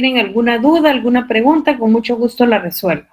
tienen alguna duda, alguna pregunta, con mucho gusto la resuelvo.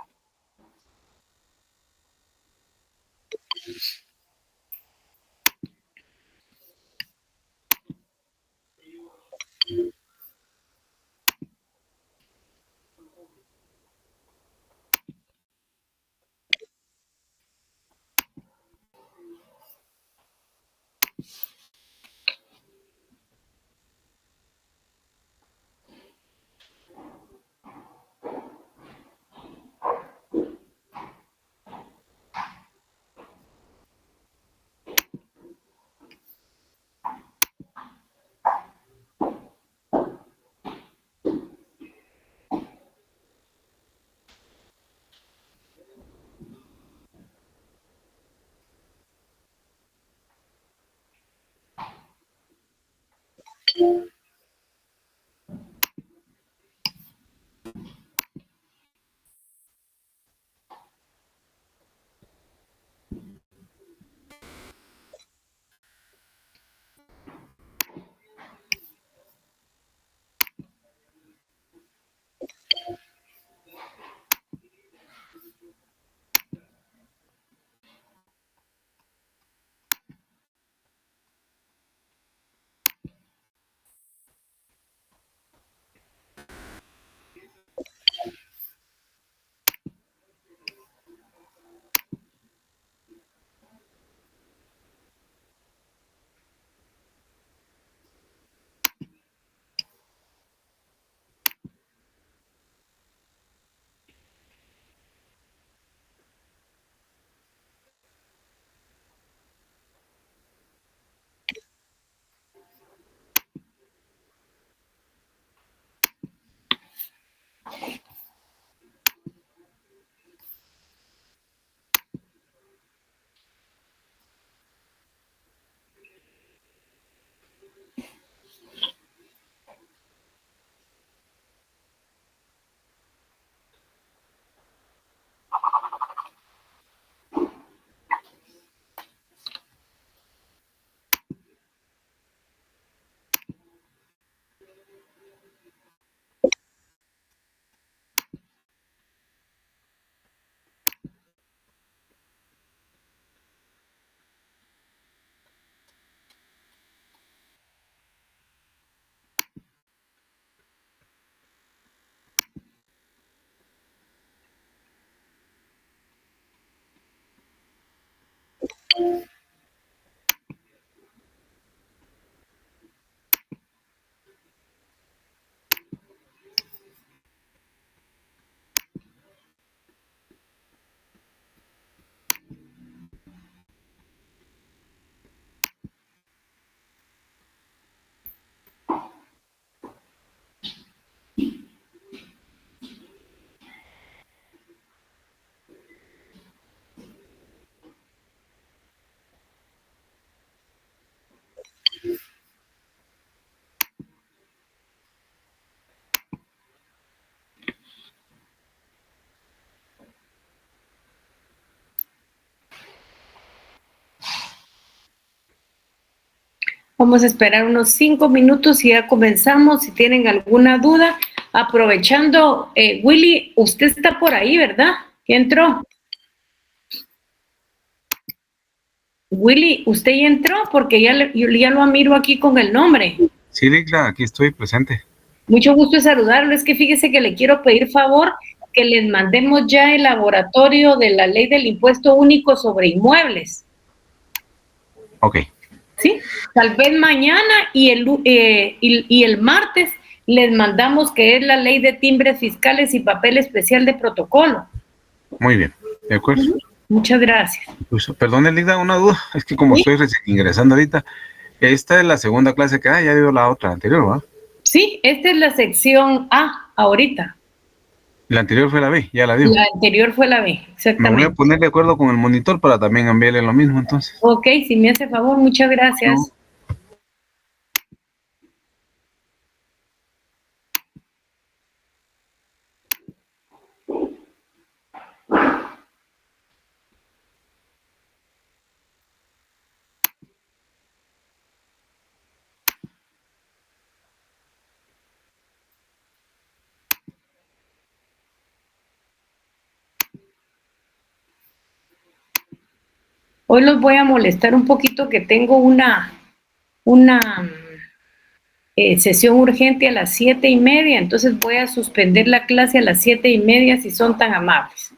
Vamos a esperar unos 5 minutos y ya comenzamos. Si tienen alguna duda, aprovechando, Willy, usted está por ahí, ¿verdad? ¿Ya entró? Willy, ¿usted ya entró? Porque yo ya lo miro aquí con el nombre. Sí, Ligla, aquí estoy presente. Mucho gusto en saludarlo. Es que fíjese que le quiero pedir favor que les mandemos ya el laboratorio de la ley del impuesto único sobre inmuebles. Ok. ¿Sí? Tal vez mañana y el martes les mandamos que es la ley de timbres fiscales y papel especial de protocolo. Muy bien, de acuerdo. Muchas gracias. Pues, perdone, Ligla, una duda. Es que como ¿Sí? estoy recién ingresando ahorita, esta es la segunda clase que ya dio la otra anterior, ¿va? Sí, esta es la sección A ahorita. La anterior fue la B, ya la dio. La anterior fue la B, Me voy a exactamente. poner de acuerdo con el monitor para también enviarle lo mismo, entonces. Ok, si me hace favor, muchas gracias. No. Hoy los voy a molestar un poquito que tengo una sesión urgente a las 7:30, entonces voy a suspender la clase a las 7:30 si son tan amables.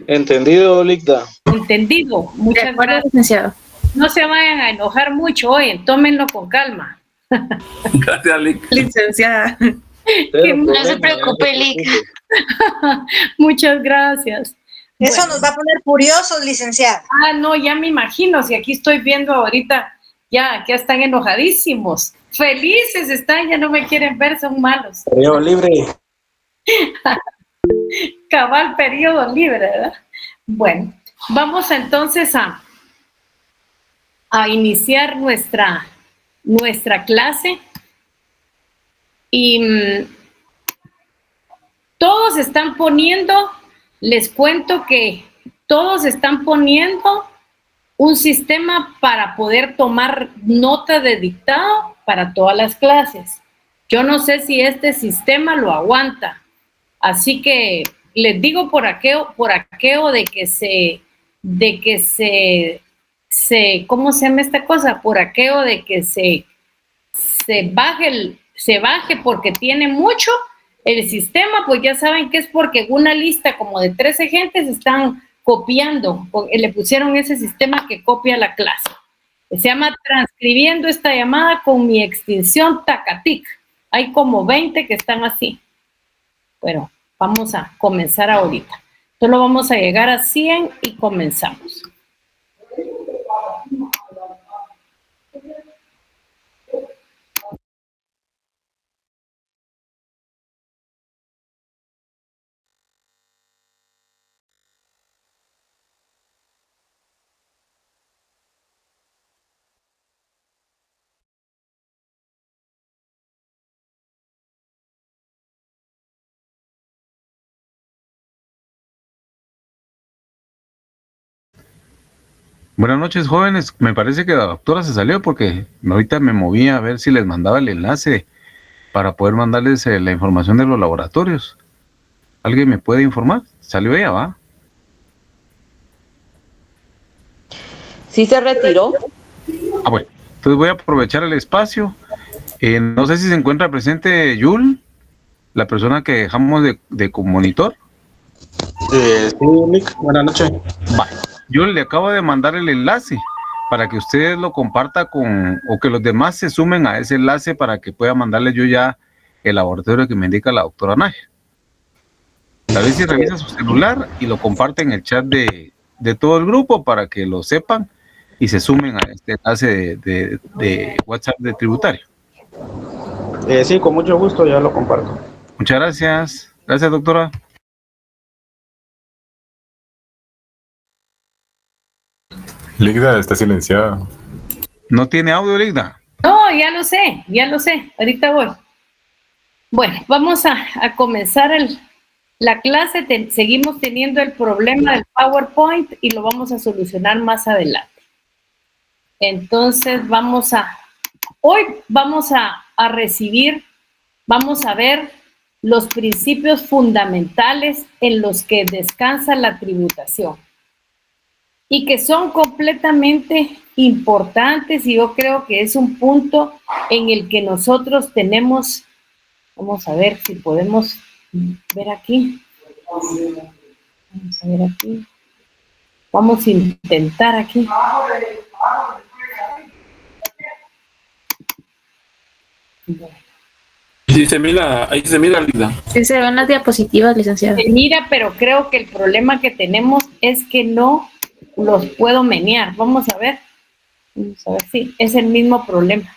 Entendido, Ligda. Entendido. Muchas gracias. Licenciado. No se vayan a enojar mucho hoy, tómenlo con calma. Gracias, Licenciada. No se preocupe, Lic. Muchas gracias. Eso Bueno. nos va a poner furiosos, licenciada. No, ya me imagino, si aquí estoy viendo ahorita, ya están enojadísimos. Felices están, ya no me quieren ver, son malos. Periodo libre. Cabal periodo libre, ¿verdad? Bueno, vamos entonces a iniciar nuestra clase. Y todos están poniendo, les cuento que todos están poniendo un sistema para poder tomar nota de dictado para todas las clases. Yo no sé si este sistema lo aguanta, así que les digo por aquello de que se ¿cómo se llama esta cosa? Por aquello de que se baje porque tiene mucho el sistema, pues ya saben que es porque una lista como de 13 gentes están copiando, le pusieron ese sistema que copia la clase. Se llama transcribiendo esta llamada con mi extinción Tacatic. Hay como 20 que están así. Bueno, vamos a comenzar ahorita. Solo vamos a llegar a 100 y comenzamos. Buenas noches, jóvenes. Me parece que la doctora se salió porque ahorita me moví a ver si les mandaba el enlace para poder mandarles la información de los laboratorios. ¿Alguien me puede informar? ¿Salió ella, va? Sí se retiró. Bueno. Entonces voy a aprovechar el espacio. No sé si se encuentra presente Yul, la persona que dejamos de monitor. Sí, Lic. Buenas noches. Vale. Yo le acabo de mandar el enlace para que ustedes lo compartan o que los demás se sumen a ese enlace para que pueda mandarle yo ya el laboratorio que me indica la doctora Nájera. A ver si revisa su celular y lo comparte en el chat de todo el grupo para que lo sepan y se sumen a este enlace de WhatsApp de tributario. Sí, con mucho gusto, ya lo comparto. Muchas gracias. Gracias, doctora. Ligda está silenciada. ¿No tiene audio, Ligda? No, ya lo sé, ahorita voy. Bueno, vamos a comenzar la clase, seguimos teniendo el problema del PowerPoint y lo vamos a solucionar más adelante. Entonces hoy vamos a ver los principios fundamentales en los que descansa la tributación y que son completamente importantes, y yo creo que es un punto en el que nosotros tenemos, vamos a ver si podemos ver aquí, vamos a intentar aquí. Ahí se mira, Ligda. Sí se ven las diapositivas, licenciada. Mira, pero creo que el problema que tenemos es que no los puedo menear. Vamos a ver si es el mismo problema.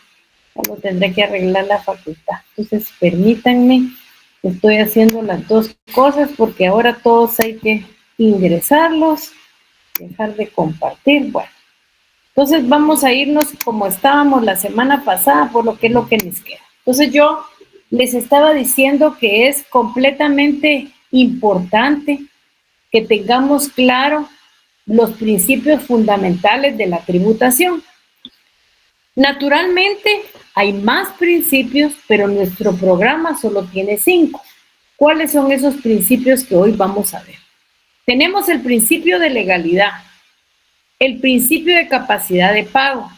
Ya lo tendré que arreglar la facultad. Entonces, permítanme, estoy haciendo las dos cosas porque ahora todos hay que ingresarlos, dejar de compartir. Bueno, entonces vamos a irnos como estábamos la semana pasada por lo que es lo que nos queda. Entonces yo les estaba diciendo que es completamente importante que tengamos claro los principios fundamentales de la tributación. Naturalmente, hay más principios, pero nuestro programa solo tiene 5. ¿Cuáles son esos principios que hoy vamos a ver? tenemos el principio de legalidad, el principio de capacidad de pago,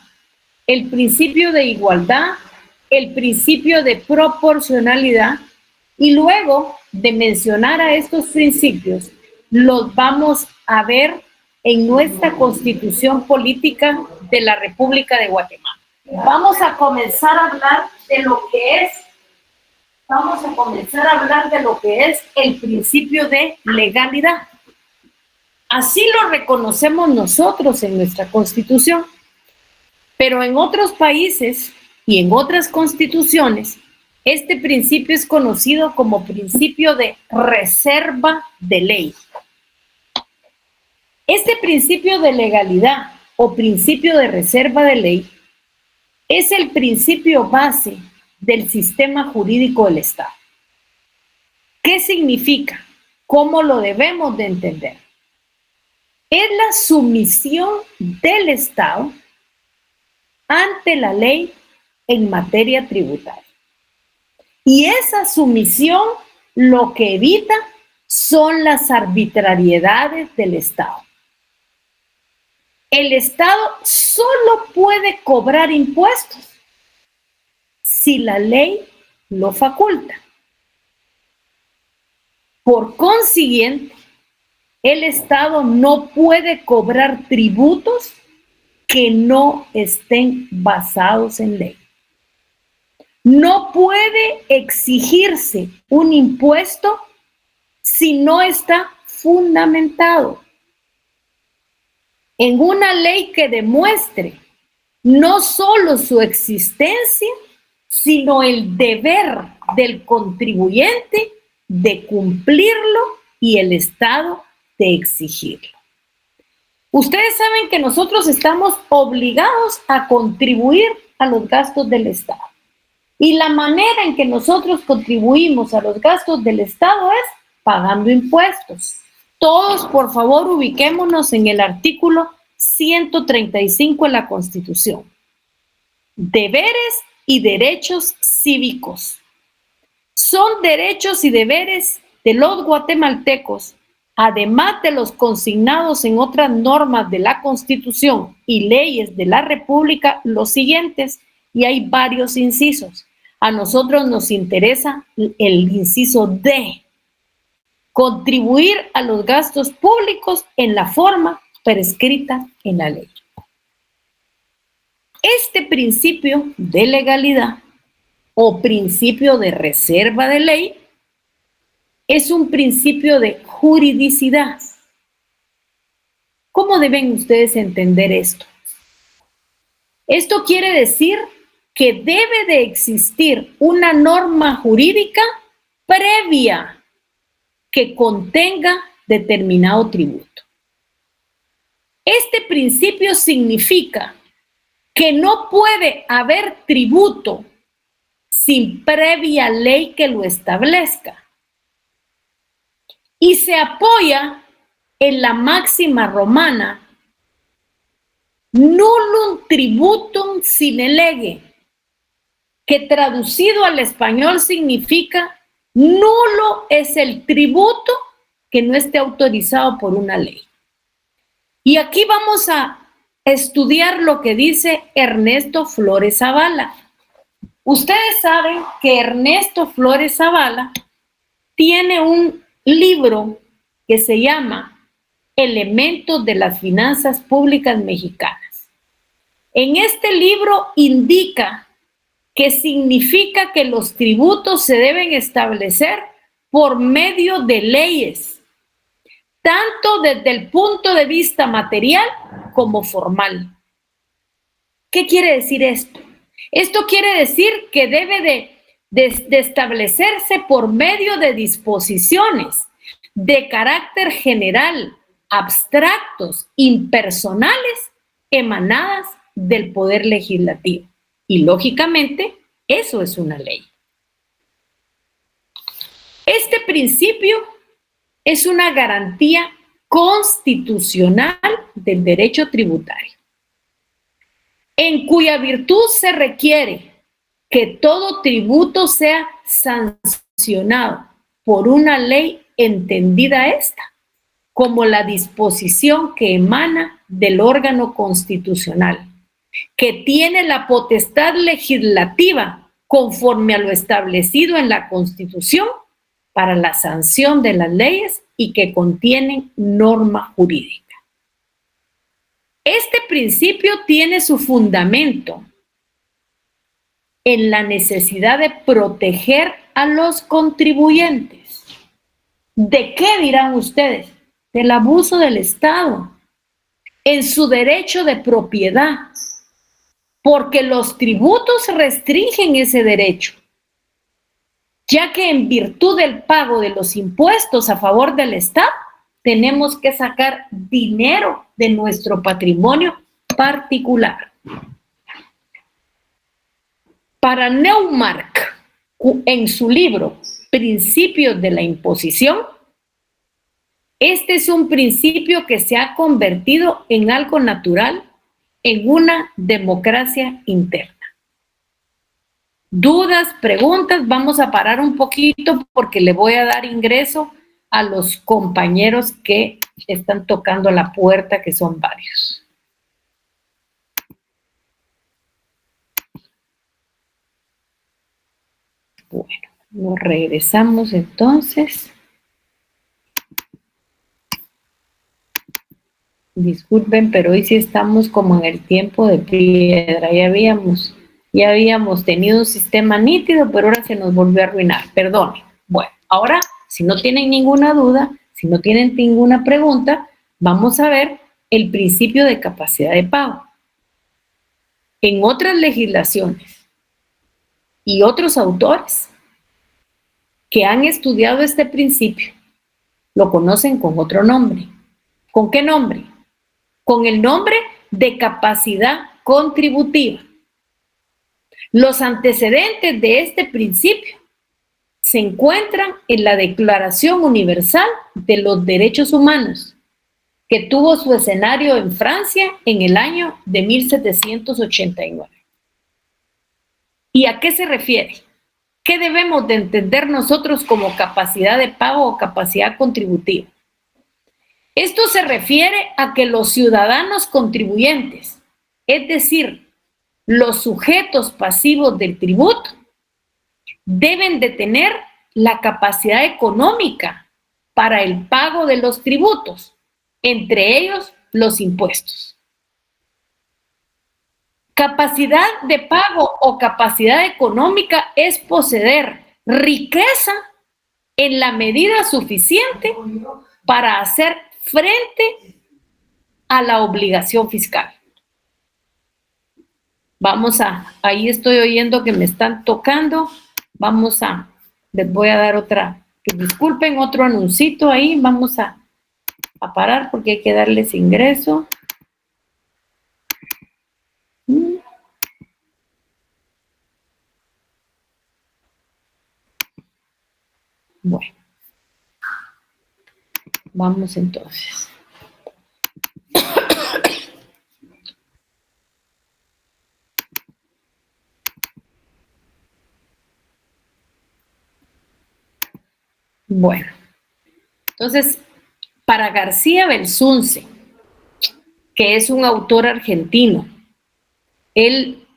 el principio de igualdad, el principio de proporcionalidad, y luego de mencionar a estos principios, los vamos a ver en nuestra Constitución Política de la República de Guatemala. Vamos a comenzar a hablar de lo que es, el principio de legalidad. Así lo reconocemos nosotros en nuestra Constitución, pero en otros países y en otras constituciones, este principio es conocido como principio de reserva de ley. Este principio de legalidad o principio de reserva de ley es el principio base del sistema jurídico del Estado. ¿Qué significa? ¿Cómo lo debemos de entender? Es la sumisión del Estado ante la ley en materia tributaria. Y esa sumisión lo que evita son las arbitrariedades del Estado. El Estado solo puede cobrar impuestos si la ley lo faculta. Por consiguiente, el Estado no puede cobrar tributos que no estén basados en ley. No puede exigirse un impuesto si no está fundamentado en una ley que demuestre no solo su existencia, sino el deber del contribuyente de cumplirlo y el Estado de exigirlo. Ustedes saben que nosotros estamos obligados a contribuir a los gastos del Estado. Y la manera en que nosotros contribuimos a los gastos del Estado es pagando impuestos. Todos, por favor, ubiquémonos en el artículo 135 de la Constitución. Deberes y derechos cívicos. Son derechos y deberes de los guatemaltecos, además de los consignados en otras normas de la Constitución y leyes de la República, los siguientes, y hay varios incisos. A nosotros nos interesa el inciso D, contribuir a los gastos públicos en la forma prescrita en la ley. Este principio de legalidad o principio de reserva de ley es un principio de juridicidad. ¿Cómo deben ustedes entender esto? Esto quiere decir que debe de existir una norma jurídica previa que contenga determinado tributo. Este principio significa que no puede haber tributo sin previa ley que lo establezca. Y se apoya en la máxima romana nullum tributum sine lege, que traducido al español significa nulo es el tributo que no esté autorizado por una ley. Y aquí vamos a estudiar lo que dice Ernesto Flores Zavala. Ustedes saben que Ernesto Flores Zavala tiene un libro que se llama Elementos de las Finanzas Públicas Mexicanas. En este libro indica que significa que los tributos se deben establecer por medio de leyes, tanto desde el punto de vista material como formal. ¿Qué quiere decir esto? Esto quiere decir que debe de establecerse por medio de disposiciones de carácter general, abstractos, impersonales, emanadas del Poder Legislativo. Y lógicamente, eso es una ley. Este principio es una garantía constitucional del derecho tributario, en cuya virtud se requiere que todo tributo sea sancionado por una ley entendida esta como la disposición que emana del órgano constitucional, que tiene la potestad legislativa conforme a lo establecido en la Constitución para la sanción de las leyes y que contienen norma jurídica. Este principio tiene su fundamento en la necesidad de proteger a los contribuyentes. ¿De qué dirán ustedes? Del abuso del Estado, en su derecho de propiedad, porque los tributos restringen ese derecho, ya que en virtud del pago de los impuestos a favor del Estado, tenemos que sacar dinero de nuestro patrimonio particular. Para Neumark, en su libro Principios de la Imposición, este es un principio que se ha convertido en algo natural en una democracia interna. Dudas, preguntas, vamos a parar un poquito porque le voy a dar ingreso a los compañeros que están tocando la puerta, que son varios. Bueno, nos regresamos entonces. Disculpen, pero hoy sí estamos como en el tiempo de piedra. Ya habíamos tenido un sistema nítido, pero ahora se nos volvió a arruinar. Perdone. Bueno, ahora, si no tienen ninguna duda, si no tienen ninguna pregunta, vamos a ver el principio de capacidad de pago. En otras legislaciones y otros autores que han estudiado este principio lo conocen con otro nombre. ¿Con qué nombre? Con el nombre de capacidad contributiva. Los antecedentes de este principio se encuentran en la Declaración Universal de los Derechos Humanos, que tuvo su escenario en Francia en el año de 1789. ¿Y a qué se refiere? ¿Qué debemos de entender nosotros como capacidad de pago o capacidad contributiva? Esto se refiere a que los ciudadanos contribuyentes, es decir, los sujetos pasivos del tributo, deben de tener la capacidad económica para el pago de los tributos, entre ellos los impuestos. Capacidad de pago o capacidad económica es poseer riqueza en la medida suficiente para hacer frente a la obligación fiscal. Ahí estoy oyendo que me están tocando. Les voy a dar otra, que disculpen, otro anuncito ahí. Vamos a parar porque hay que darles ingreso. Bueno. Vamos entonces. Bueno, entonces, para García Belsunce, que es un autor argentino, él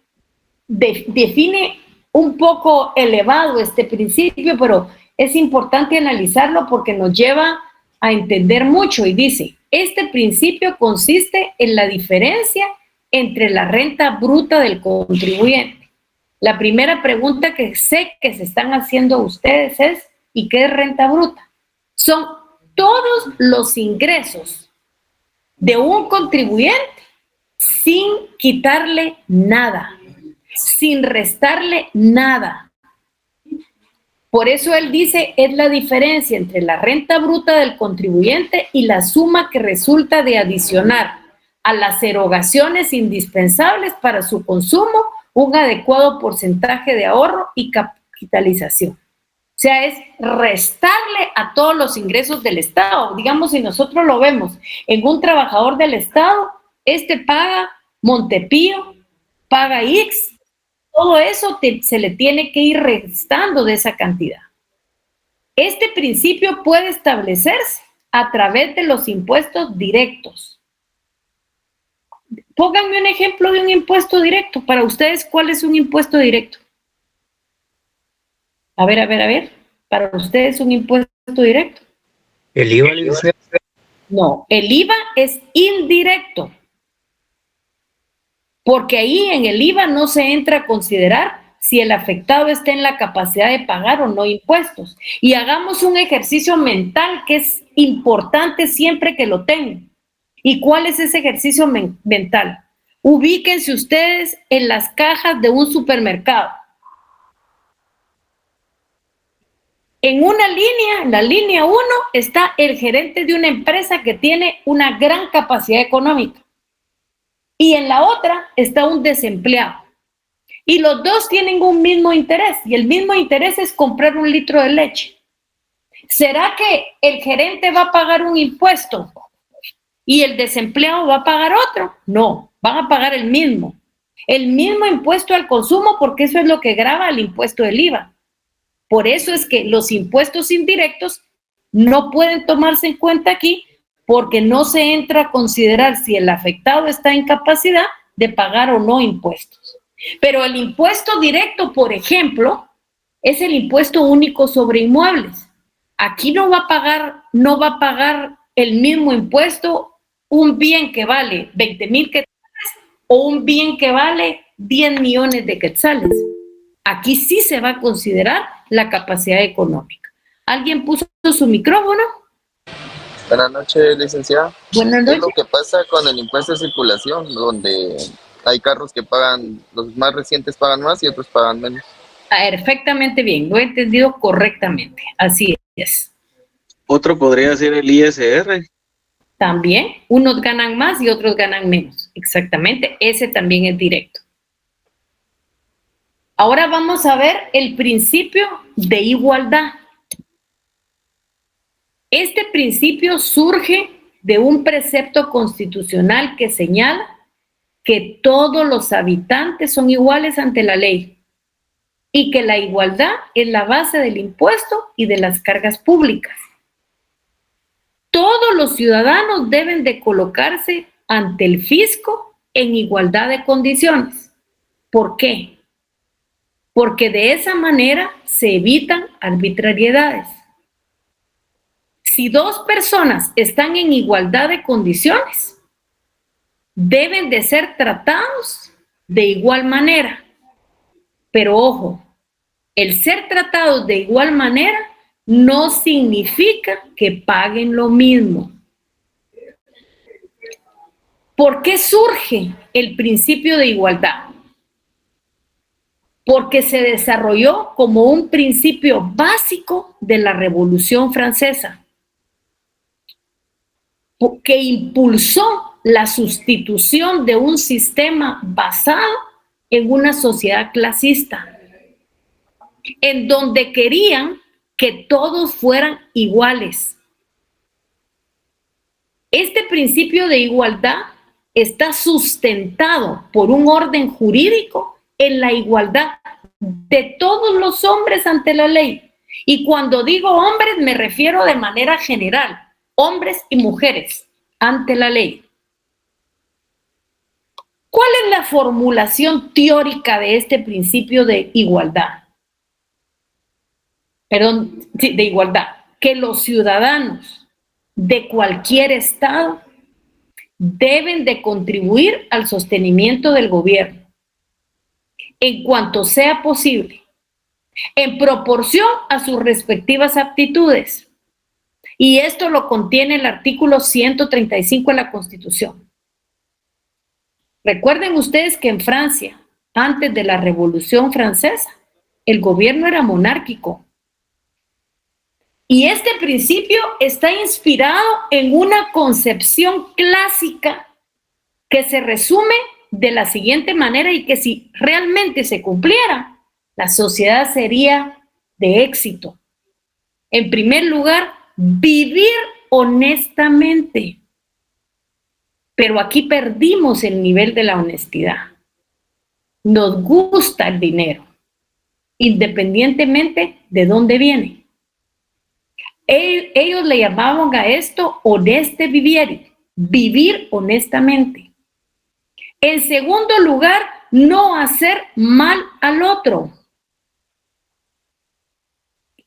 define un poco elevado este principio, pero es importante analizarlo porque nos lleva a entender mucho, y dice: este principio consiste en la diferencia entre la renta bruta del contribuyente. La primera pregunta que sé que se están haciendo ustedes es: ¿y qué es renta bruta? Son todos los ingresos de un contribuyente sin quitarle nada, sin restarle nada. Por eso él dice, es la diferencia entre la renta bruta del contribuyente y la suma que resulta de adicionar a las erogaciones indispensables para su consumo un adecuado porcentaje de ahorro y capitalización. O sea, es restarle a todos los ingresos del Estado. Digamos, si nosotros lo vemos en un trabajador del Estado, paga Montepío, paga X, todo eso se le tiene que ir restando de esa cantidad. Este principio puede establecerse a través de los impuestos directos. Pónganme un ejemplo de un impuesto directo. Para ustedes, ¿cuál es un impuesto directo? A ver. Para ustedes, un impuesto directo. El IVA, licenciada. No, el IVA es indirecto. Porque ahí en el IVA no se entra a considerar si el afectado está en la capacidad de pagar o no impuestos. Y hagamos un ejercicio mental que es importante siempre que lo tengan. ¿Y cuál es ese ejercicio mental? Ubíquense ustedes en las cajas de un supermercado. En una línea, en la línea 1, está el gerente de una empresa que tiene una gran capacidad económica. Y en la otra está un desempleado. Y los dos tienen un mismo interés. Y el mismo interés es comprar un litro de leche. ¿Será que el gerente va a pagar un impuesto y el desempleado va a pagar otro? No, van a pagar el mismo. El mismo impuesto al consumo, porque eso es lo que grava el impuesto del IVA. Por eso es que los impuestos indirectos no pueden tomarse en cuenta aquí, porque no se entra a considerar si el afectado está en capacidad de pagar o no impuestos. Pero el impuesto directo, por ejemplo, es el impuesto único sobre inmuebles. Aquí no va a pagar el mismo impuesto un bien que vale 20,000 quetzales o un bien que vale 10 millones de quetzales. Aquí sí se va a considerar la capacidad económica. ¿Alguien puso su micrófono? Buenas noches, licenciada. Buenas noches. Es lo que pasa con el impuesto de circulación, donde hay carros que pagan, los más recientes pagan más y otros pagan menos. Perfectamente bien, lo he entendido correctamente. Así es. Otro podría ser el ISR. También, unos ganan más y otros ganan menos. Exactamente, ese también es directo. Ahora vamos a ver el principio de igualdad. Este principio surge de un precepto constitucional que señala que todos los habitantes son iguales ante la ley y que la igualdad es la base del impuesto y de las cargas públicas. Todos los ciudadanos deben de colocarse ante el fisco en igualdad de condiciones. ¿Por qué? Porque de esa manera se evitan arbitrariedades. Si dos personas están en igualdad de condiciones, deben de ser tratados de igual manera. Pero ojo, el ser tratados de igual manera no significa que paguen lo mismo. ¿Por qué surge el principio de igualdad? Porque se desarrolló como un principio básico de la Revolución Francesa, que impulsó la sustitución de un sistema basado en una sociedad clasista, en donde querían que todos fueran iguales. Este principio de igualdad está sustentado por un orden jurídico en la igualdad de todos los hombres ante la ley. Y cuando digo hombres me refiero de manera general, hombres y mujeres ante la ley. ¿Cuál es la formulación teórica de este principio de igualdad? De igualdad. Que los ciudadanos de cualquier estado deben de contribuir al sostenimiento del gobierno en cuanto sea posible, en proporción a sus respectivas aptitudes. Y esto lo contiene el artículo 135 de la Constitución. Recuerden ustedes que en Francia, antes de la Revolución Francesa, el gobierno era monárquico. Y este principio está inspirado en una concepción clásica que se resume de la siguiente manera y que si realmente se cumpliera, la sociedad sería de éxito. En primer lugar, vivir honestamente. Pero aquí perdimos el nivel de la honestidad. Nos gusta el dinero, independientemente de dónde viene. Ellos le llamaban a esto honeste vivir honestamente. En segundo lugar, no hacer mal al otro.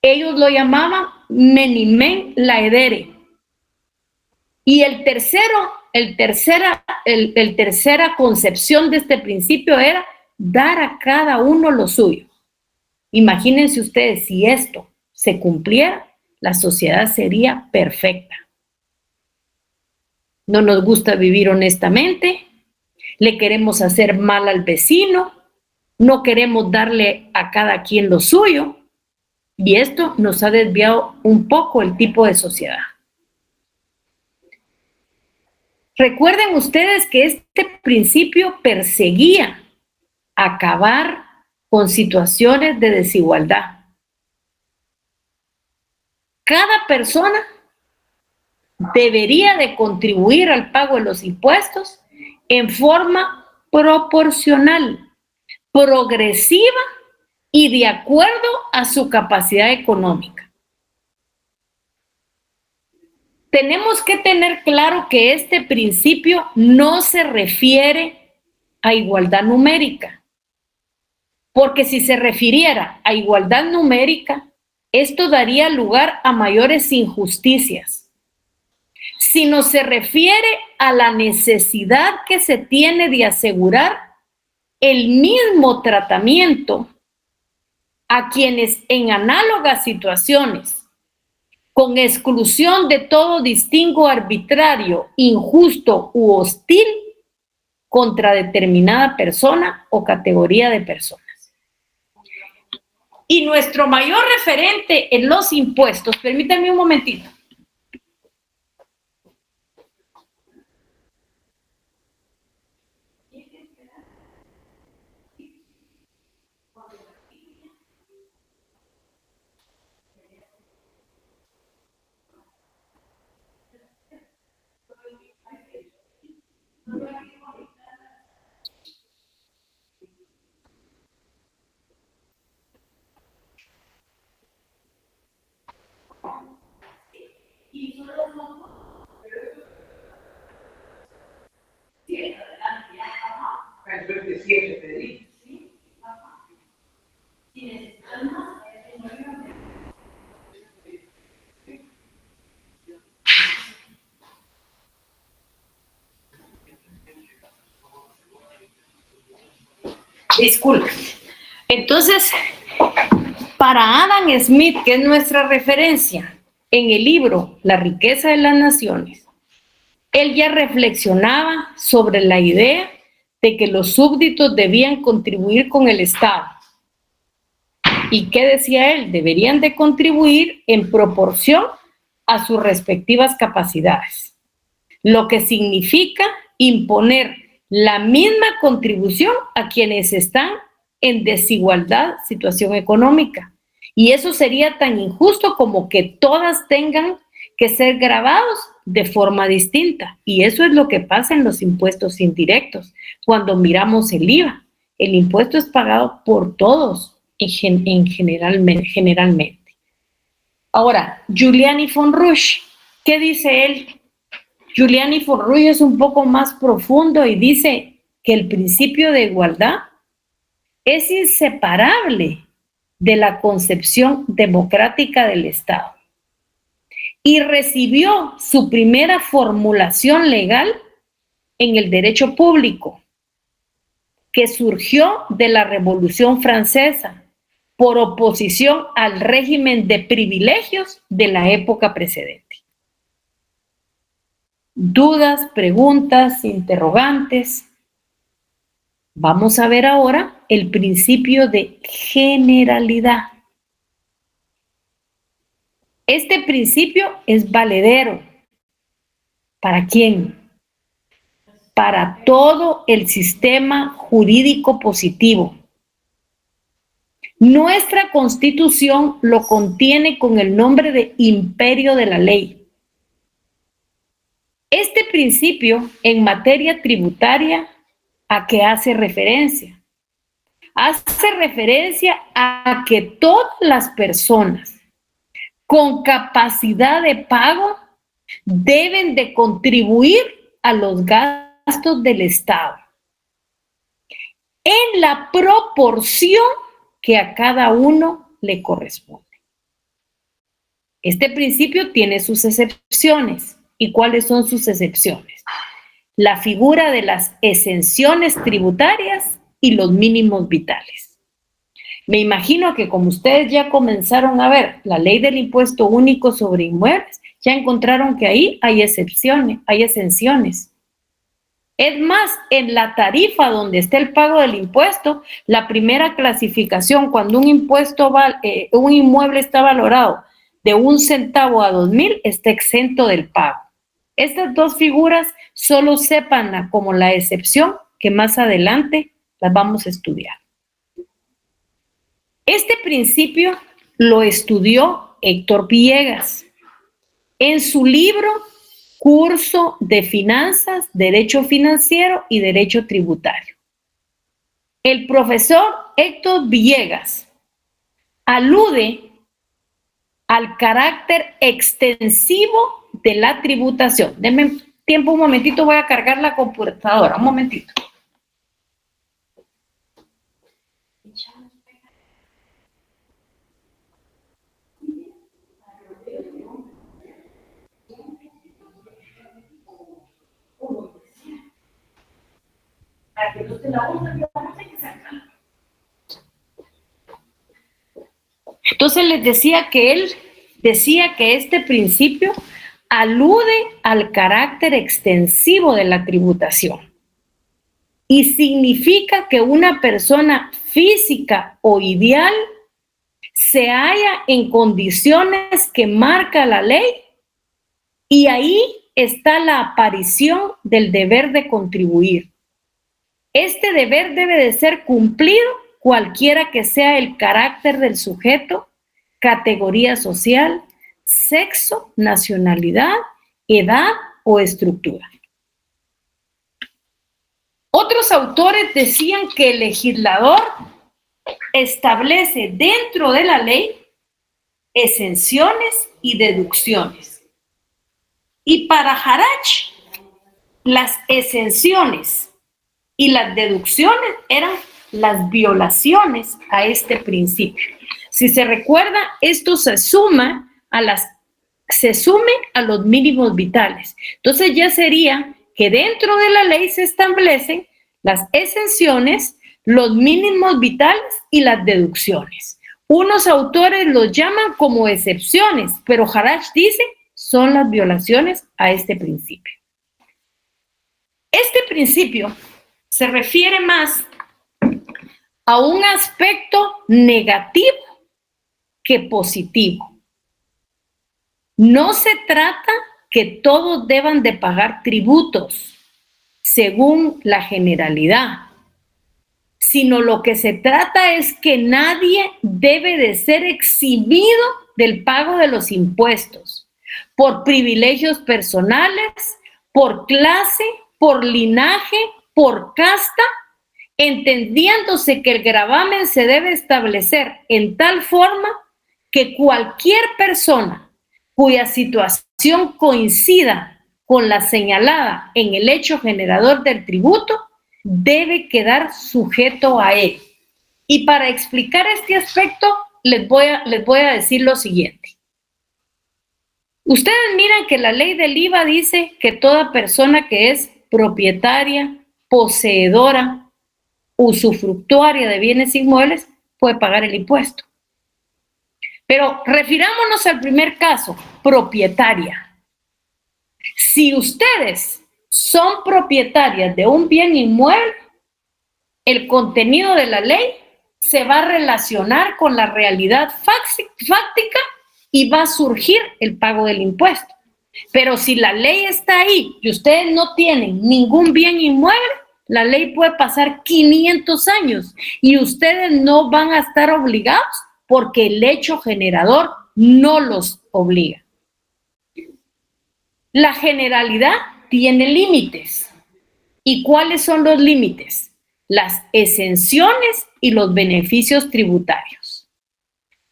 Ellos lo llamaban menimen laedere. Y el tercera concepción de este principio era dar a cada uno lo suyo. Imagínense ustedes, si esto se cumpliera, la sociedad sería perfecta. No nos gusta vivir honestamente, le queremos hacer mal al vecino, no queremos darle a cada quien lo suyo, y esto nos ha desviado un poco el tipo de sociedad. Recuerden ustedes que este principio perseguía acabar con situaciones de desigualdad. Cada persona debería de contribuir al pago de los impuestos en forma proporcional, progresiva y de acuerdo a su capacidad económica. Tenemos que tener claro que este principio no se refiere a igualdad numérica, porque si se refiriera a igualdad numérica, esto daría lugar a mayores injusticias. Sino se refiere a la necesidad que se tiene de asegurar el mismo tratamiento a quienes en análogas situaciones, con exclusión de todo distingo arbitrario, injusto u hostil contra determinada persona o categoría de personas. Y nuestro mayor referente en los impuestos, permítanme un momentito. Disculpe. Entonces, para Adam Smith, que es nuestra referencia en el libro La riqueza de las naciones, él ya reflexionaba sobre la idea de que los súbditos debían contribuir con el Estado. ¿Y qué decía él? Deberían de contribuir en proporción a sus respectivas capacidades, lo que significa imponer la misma contribución a quienes están en desigualdad, situación económica. Y eso sería tan injusto como que todas tengan que ser gravados de forma distinta. Y eso es lo que pasa en los impuestos indirectos. Cuando miramos el IVA, el impuesto es pagado por todos generalmente. Ahora, Giuliani von Rusch, ¿qué dice él? Giuliani von Rusch es un poco más profundo y dice que el principio de igualdad es inseparable de la concepción democrática del Estado y recibió su primera formulación legal en el derecho público, que surgió de la Revolución Francesa por oposición al régimen de privilegios de la época precedente. Dudas, preguntas, interrogantes. Vamos a ver ahora el principio de generalidad. Este principio es valedero. ¿Para quién? Para todo el sistema jurídico positivo. Nuestra Constitución lo contiene con el nombre de imperio de la ley. Este principio en materia tributaria, ¿a qué hace referencia? Hace referencia a que todas las personas con capacidad de pago deben de contribuir a los gastos del Estado en la proporción que a cada uno le corresponde. Este principio tiene sus excepciones. ¿Y cuáles son sus excepciones? La figura de las exenciones tributarias y los mínimos vitales. Me imagino que como ustedes ya comenzaron a ver la ley del impuesto único sobre inmuebles, ya encontraron que ahí hay excepciones, hay exenciones. Es más, en la tarifa donde está el pago del impuesto, la primera clasificación, cuando un inmueble está valorado de 1 centavo a 2,000, está exento del pago. Estas dos figuras solo sépanla como la excepción, que más adelante las vamos a estudiar. Este principio lo estudió Héctor Villegas en su libro Curso de Finanzas, Derecho Financiero y Derecho Tributario. El profesor Héctor Villegas alude al carácter extensivo de la tributación. Denme tiempo un momentito, voy a cargar la computadora, un momentito. Entonces les decía que él decía que este principio alude al carácter extensivo de la tributación y significa que una persona física o ideal se halla en condiciones que marca la ley y ahí está la aparición del deber de contribuir. Este deber debe de ser cumplido cualquiera que sea el carácter del sujeto, categoría social, sexo, nacionalidad, edad o estructura. Otros autores decían que el legislador establece dentro de la ley exenciones y deducciones. Y para Harach, las exenciones y las deducciones eran las violaciones a este principio. Si se recuerda, esto se sume a los mínimos vitales. Entonces ya sería que dentro de la ley se establecen las exenciones, los mínimos vitales y las deducciones. Unos autores los llaman como excepciones, pero Harach dice son las violaciones a este principio. Este principio se refiere más a un aspecto negativo que positivo. No se trata que todos deban de pagar tributos según la generalidad, sino lo que se trata es que nadie debe de ser eximido del pago de los impuestos por privilegios personales, por clase, por linaje, por casta, entendiéndose que el gravamen se debe establecer en tal forma que cualquier persona cuya situación coincida con la señalada en el hecho generador del tributo debe quedar sujeto a él. Y para explicar este aspecto les voy a decir lo siguiente. Ustedes miran que la ley del IVA dice que toda persona que es propietaria, poseedora, usufructuaria de bienes inmuebles puede pagar el impuesto. Pero refirámonos al primer caso, propietaria. Si ustedes son propietarias de un bien inmueble, el contenido de la ley se va a relacionar con la realidad fáctica y va a surgir el pago del impuesto. Pero si la ley está ahí y ustedes no tienen ningún bien inmueble, la ley puede pasar 500 años y ustedes no van a estar obligados porque el hecho generador no los obliga. La generalidad tiene límites. ¿Y cuáles son los límites? Las exenciones y los beneficios tributarios,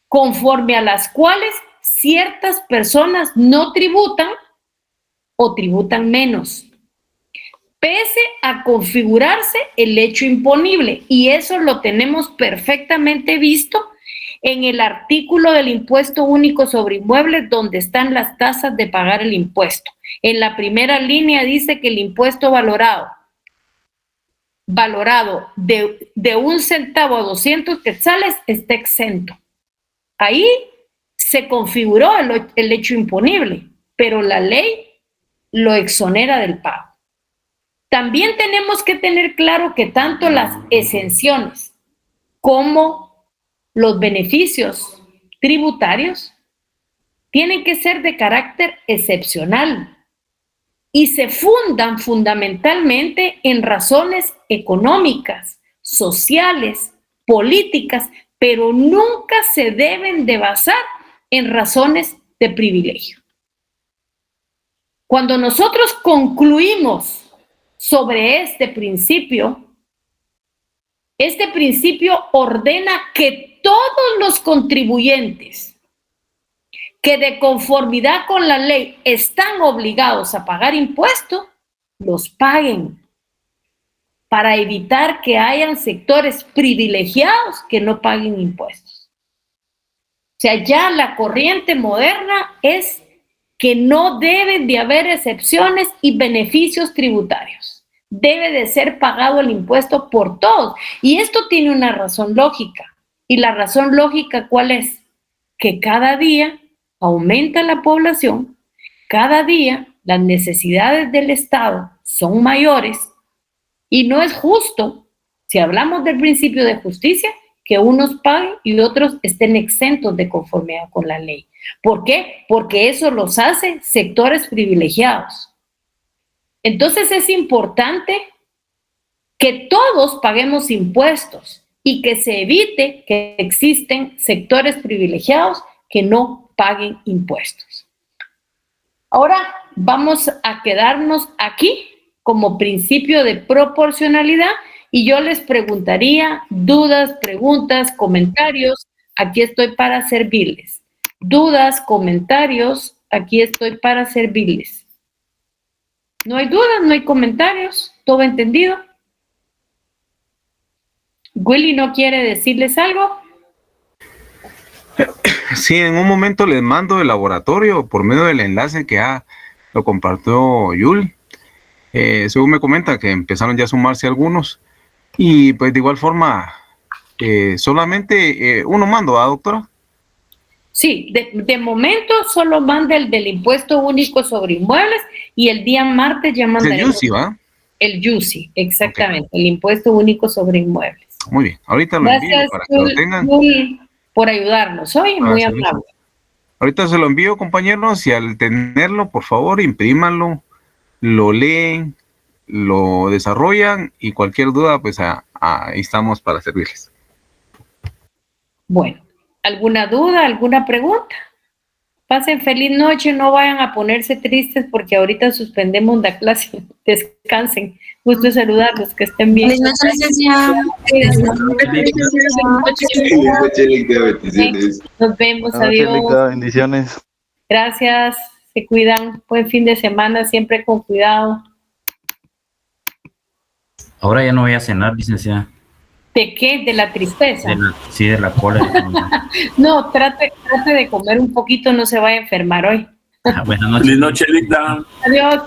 conforme a las cuales ciertas personas no tributan o tributan menos, pese a configurarse el hecho imponible. Y eso lo tenemos perfectamente visto en el artículo del impuesto único sobre inmuebles, donde están las tasas de pagar el impuesto. En la primera línea dice que el impuesto valorado de 1 centavo a 200 quetzales está exento. Ahí se configuró el hecho imponible, pero la ley lo exonera del pago. También tenemos que tener claro que tanto las exenciones como los beneficios tributarios tienen que ser de carácter excepcional y se fundan fundamentalmente en razones económicas, sociales, políticas, pero nunca se deben de basar en razones de privilegio. Cuando nosotros concluimos sobre este principio ordena que todos los contribuyentes que de conformidad con la ley están obligados a pagar impuestos, los paguen, para evitar que hayan sectores privilegiados que no paguen impuestos. O sea, ya la corriente moderna es que no deben de haber excepciones y beneficios tributarios. Debe de ser pagado el impuesto por todos. Y esto tiene una razón lógica. ¿Y la razón lógica cuál es? Que cada día aumenta la población, cada día las necesidades del Estado son mayores y no es justo, si hablamos del principio de justicia, que unos paguen y otros estén exentos de conformidad con la ley. ¿Por qué? Porque eso los hace sectores privilegiados. Entonces es importante que todos paguemos impuestos y que se evite que existen sectores privilegiados que no paguen impuestos. Ahora vamos a quedarnos aquí como principio de proporcionalidad y yo les preguntaría dudas, preguntas, comentarios. Aquí estoy para servirles. Dudas, comentarios, aquí estoy para servirles. No hay dudas, no hay comentarios, todo entendido. Willy, ¿no quiere decirles algo? Sí, en un momento les mando el laboratorio por medio del enlace que ya lo compartió Yul. Según me comenta que empezaron ya a sumarse algunos. Y pues de igual forma, solamente uno mando, ¿ah, doctora? Sí, de momento solo manda el del impuesto único sobre inmuebles y el día martes ya mandaremos. El YUSI, ¿va? El YUSI, exactamente, okay. El impuesto único sobre inmuebles. Muy bien, ahorita lo envío para que lo tengan. Por ayudarnos hoy, muy amable. Ahorita se lo envío, compañeros, y al tenerlo, por favor, imprímanlo, lo leen, lo desarrollan y cualquier duda, pues ahí estamos para servirles. Bueno, ¿alguna duda, alguna pregunta? Pasen feliz noche, no vayan a ponerse tristes porque ahorita suspendemos la clase. Descansen. Gusto de saludarlos, que estén bien. Feliz noche, licenciada. Nos vemos, adiós. Bendiciones. Gracias, se cuidan. Buen fin de semana, siempre con cuidado. Ahora ya no voy a cenar, licenciada. ¿De qué? ¿De la tristeza? Sí, de la cólera. No, trate de comer un poquito, no se vaya a enfermar hoy. Buenas noches. Feliz noche, Lita. Adiós.